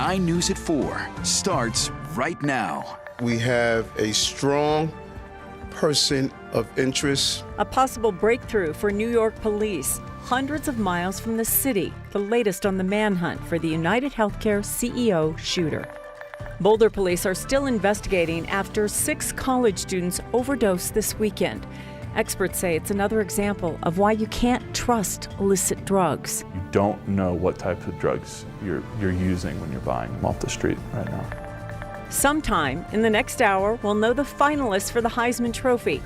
9 News at 4 starts right now. We have a strong person of interest. A possible breakthrough for New York police, hundreds of miles from the city, the latest on the manhunt for the United HealthCare CEO shooter. Boulder police are still investigating after 6 college students overdosed this weekend. Experts say it's another example of why you can't trust illicit drugs. You don't know what type of drugs you're using when you're buying them off the street right now. Sometime in the next hour, we'll know the finalists for the Heisman Trophy.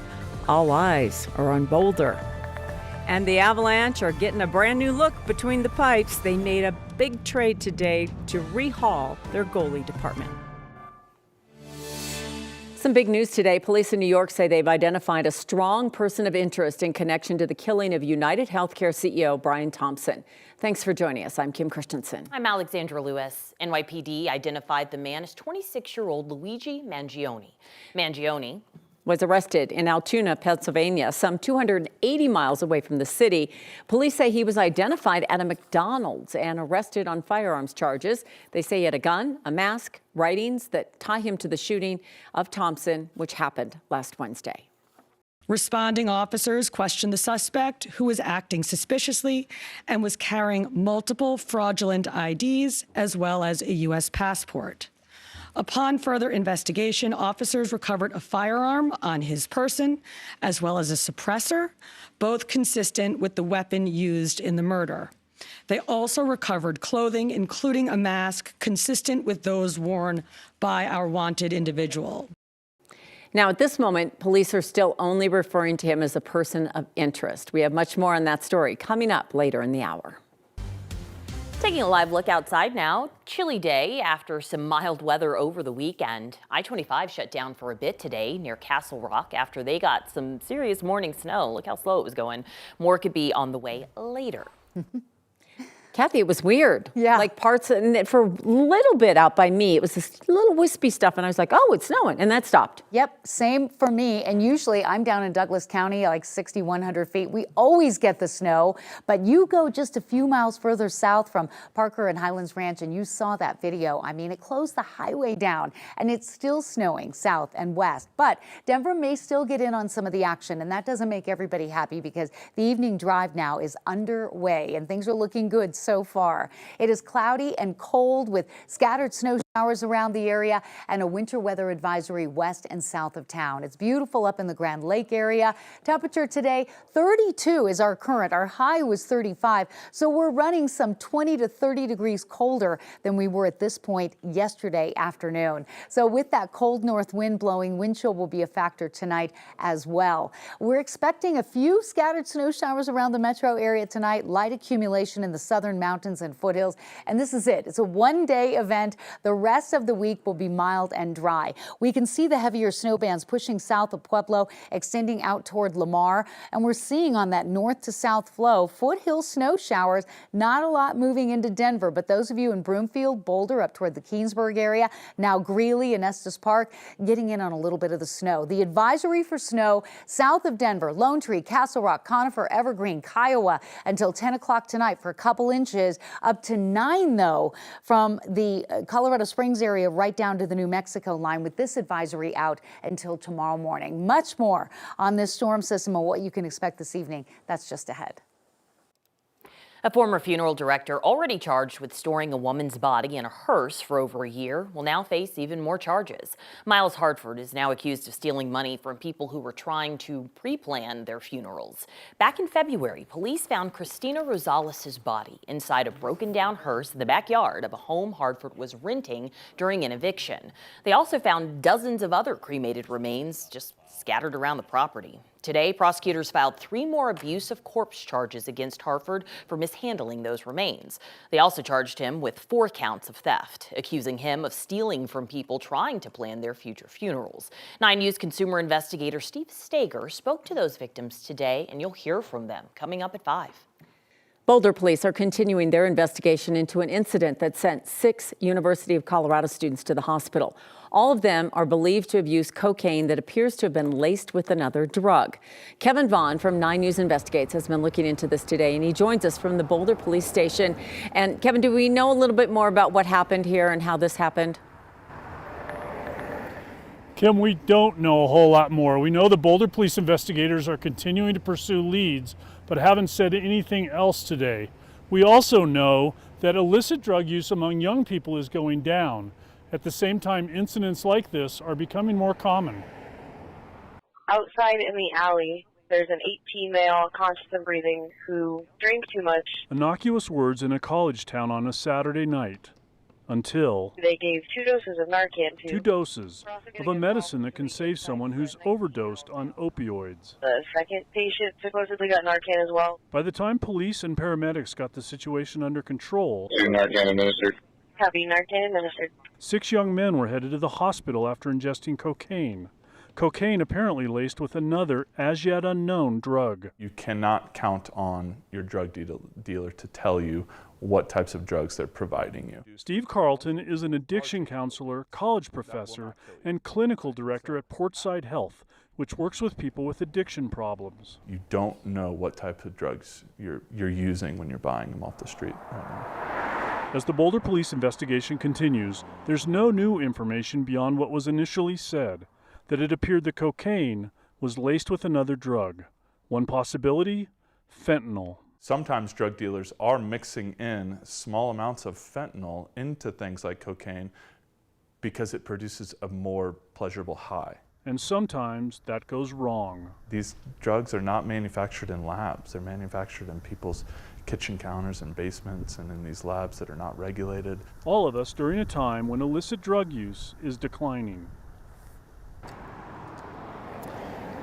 All eyes are on Boulder. And the Avalanche are getting a brand new look between the pipes. They made a big trade today to rehaul their goalie department. Some big news today. Police in New York say they've identified a strong person of interest in connection to the killing of United HealthCare CEO Brian Thompson. Thanks for joining us. I'm Kim Christensen. I'm Alexandra Lewis. NYPD identified the man as 26-year-old Luigi Mangione. Mangione was arrested in Altoona, Pennsylvania, some 280 miles away from the city. Police say he was identified at a McDonald's and arrested on firearms charges. They say he had a gun, a mask, writings that tie him to the shooting of Thompson, which happened last Wednesday. Responding officers questioned the suspect, who was acting suspiciously and was carrying multiple fraudulent IDs as well as a U.S. passport. Upon further investigation, officers recovered a firearm on his person, as well as a suppressor, both consistent with the weapon used in the murder. They also recovered clothing, including a mask consistent with those worn by our wanted individual. Now, at this moment, police are still only referring to him as a person of interest. We have much more on that story coming up later in the hour. Taking a live look outside now. Chilly day after some mild weather over the weekend. I-25 shut down for a bit today near Castle Rock after they got some serious morning snow. Look how slow it was going. More could be on the way later. Kathy, it was weird. Yeah. Like parts, and for a little bit out by me, it was this little wispy stuff, and I was like, oh, it's snowing, and that stopped. Yep, same for me. And usually I'm down in Douglas County, like 6,100 feet. We always get the snow, but you go just a few miles further south from Parker and Highlands Ranch, and you saw that video. I mean, it closed the highway down, and it's still snowing south and west. But Denver may still get in on some of the action, and that doesn't make everybody happy because the evening drive now is underway, and things are looking good so far. It is cloudy and cold with scattered snow showers around the area and a winter weather advisory west and south of town. It's beautiful up in the Grand Lake area. Temperature today, 32 is our current. Our high was 35, so we're running some 20 to 30 degrees colder than we were at this point yesterday afternoon. So with that cold north wind blowing, wind chill will be a factor tonight as well. We're expecting a few scattered snow showers around the metro area tonight, light accumulation in the southern mountains and foothills, and this is it. It's a one-day event. The rest of the week will be mild and dry. We can see the heavier snow bands pushing south of Pueblo, extending out toward Lamar, and we're seeing on that north to south flow foothill snow showers. Not a lot moving into Denver, but those of you in Broomfield, Boulder, up toward the Keensburg area, now Greeley and Estes Park, getting in on a little bit of the snow. The advisory for snow south of Denver, Lone Tree, Castle Rock, Conifer, Evergreen, Kiowa until 10 o'clock tonight for a couple inches, up to 9 though from the Colorado Springs area right down to the New Mexico line, with this advisory out until tomorrow morning. Much more on this storm system and what you can expect this evening. That's just ahead. A former funeral director already charged with storing a woman's body in a hearse for over a year will now face even more charges. Miles Hartford is now accused of stealing money from people who were trying to pre-plan their funerals. Back in February, police found Christina Rosales' body inside a broken down hearse in the backyard of a home Hartford was renting during an eviction. They also found dozens of other cremated remains just scattered around the property. Today, prosecutors filed 3 more abuse of corpse charges against Hartford for mishandling those remains. They also charged him with 4 counts of theft, accusing him of stealing from people trying to plan their future funerals. 9 News consumer investigator Steve Stager spoke to those victims today, and you'll hear from them coming up at 5. Boulder police are continuing their investigation into an incident that sent 6 University of Colorado students to the hospital. All of them are believed to have used cocaine that appears to have been laced with another drug. Kevin Vaughn from 9 News Investigates has been looking into this today, and he joins us from the Boulder police station. And Kevin, do we know a little bit more about what happened here and how this happened? Kim, we don't know a whole lot more. We know the Boulder police investigators are continuing to pursue leads, but haven't said anything else today. We also know that illicit drug use among young people is going down. At the same time, incidents like this are becoming more common. Outside in the alley, there's an 18 male conscious and breathing who drank too much. Innocuous words in a college town on a Saturday night. Until they gave 2 doses of Narcan to 2 doses of a medicine that can save someone who's overdosed on opioids. The second patient supposedly got Narcan as well. By the time police and paramedics got the situation under control, Narcan administered. Copy, Narcan administered. 6 young men were headed to the hospital after ingesting cocaine. Cocaine apparently laced with another as yet unknown drug. You cannot count on your drug dealer to tell you what types of drugs they're providing you. Steve Carlton is an addiction counselor, college professor, and clinical director at Portside Health, which works with people with addiction problems. You don't know what type of drugs you're using when you're buying them off the street right now. As the Boulder police investigation continues, there's no new information beyond what was initially said, that it appeared the cocaine was laced with another drug. One possibility, fentanyl. Sometimes drug dealers are mixing in small amounts of fentanyl into things like cocaine because it produces a more pleasurable high. And sometimes that goes wrong. These drugs are not manufactured in labs. They're manufactured in people's kitchen counters and basements and in these labs that are not regulated. All of us during a time when illicit drug use is declining.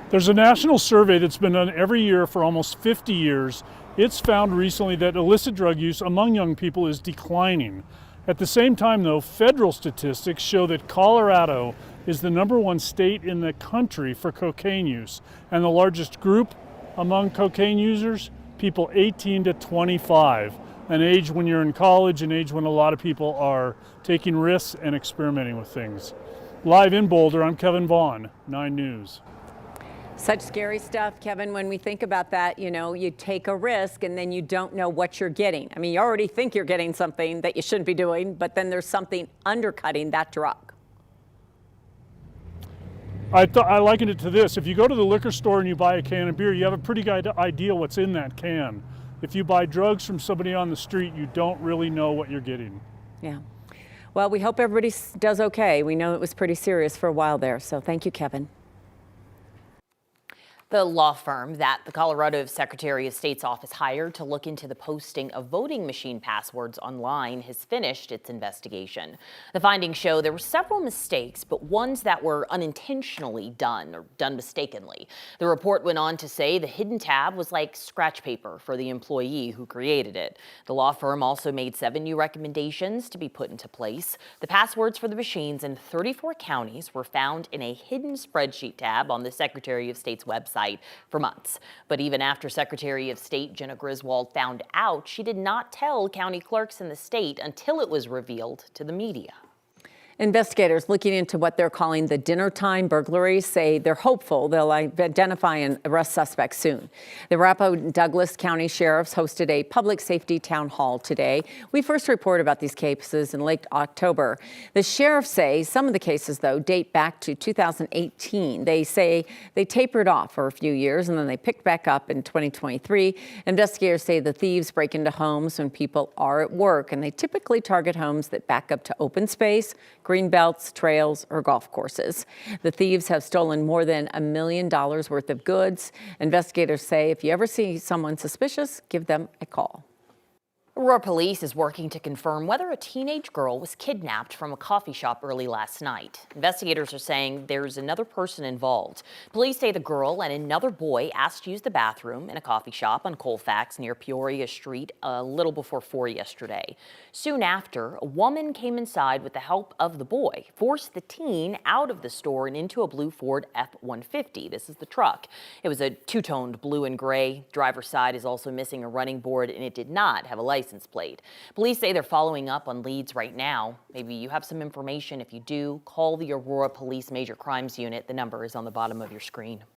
There's a national survey that's been done every year for almost 50 years. It's found recently that illicit drug use among young people is declining. At the same time, though, federal statistics show that Colorado is the #1 state in the country for cocaine use, and the largest group among cocaine users, people 18 to 25, an age when you're in college, an age when a lot of people are taking risks and experimenting with things. Live in Boulder, I'm Kevin Vaughn, 9 News. Such scary stuff, Kevin. When we think about that, you know, you take a risk and then you don't know what you're getting. I mean, you already think you're getting something that you shouldn't be doing, but then there's something undercutting that drug. I liken it to this. If you go to the liquor store and you buy a can of beer, you have a pretty good idea what's in that can. If you buy drugs from somebody on the street, you don't really know what you're getting. Yeah. Well, we hope everybody does okay. We know it was pretty serious for a while there, so thank you, Kevin. The law firm that the Colorado Secretary of State's office hired to look into the posting of voting machine passwords online has finished its investigation. The findings show there were several mistakes, but ones that were unintentionally done or done mistakenly. The report went on to say the hidden tab was like scratch paper for the employee who created it. The law firm also made 7 new recommendations to be put into place. The passwords for the machines in 34 counties were found in a hidden spreadsheet tab on the Secretary of State's website for months. But even after Secretary of State Jenna Griswold found out, she did not tell county clerks in the state until it was revealed to the media. Investigators looking into what they're calling the dinner time burglaries say they're hopeful they'll identify and arrest suspects soon. The Arapahoe and Douglas County Sheriffs hosted a public safety town hall today. We first reported about these cases in late October. The sheriffs say some of the cases, though, date back to 2018. They say they tapered off for a few years and then they picked back up in 2023. Investigators say the thieves break into homes when people are at work, and they typically target homes that back up to open space, green belts, trails, or golf courses. The thieves have stolen more than $1 million worth of goods. Investigators say if you ever see someone suspicious, give them a call. Aurora police is working to confirm whether a teenage girl was kidnapped from a coffee shop early last night. Investigators are saying there's another person involved. Police say the girl and another boy asked to use the bathroom in a coffee shop on Colfax near Peoria Street a little before 4 yesterday. Soon after, a woman came inside with the help of the boy, forced the teen out of the store and into a blue Ford F-150. This is the truck. It was a two-toned blue and gray. Driver's side is also missing a running board, and it did not have a license plate. Police say they're following up on leads right now. Maybe you have some information. If you do, call the Aurora Police Major Crimes Unit. The number is on the bottom of your screen.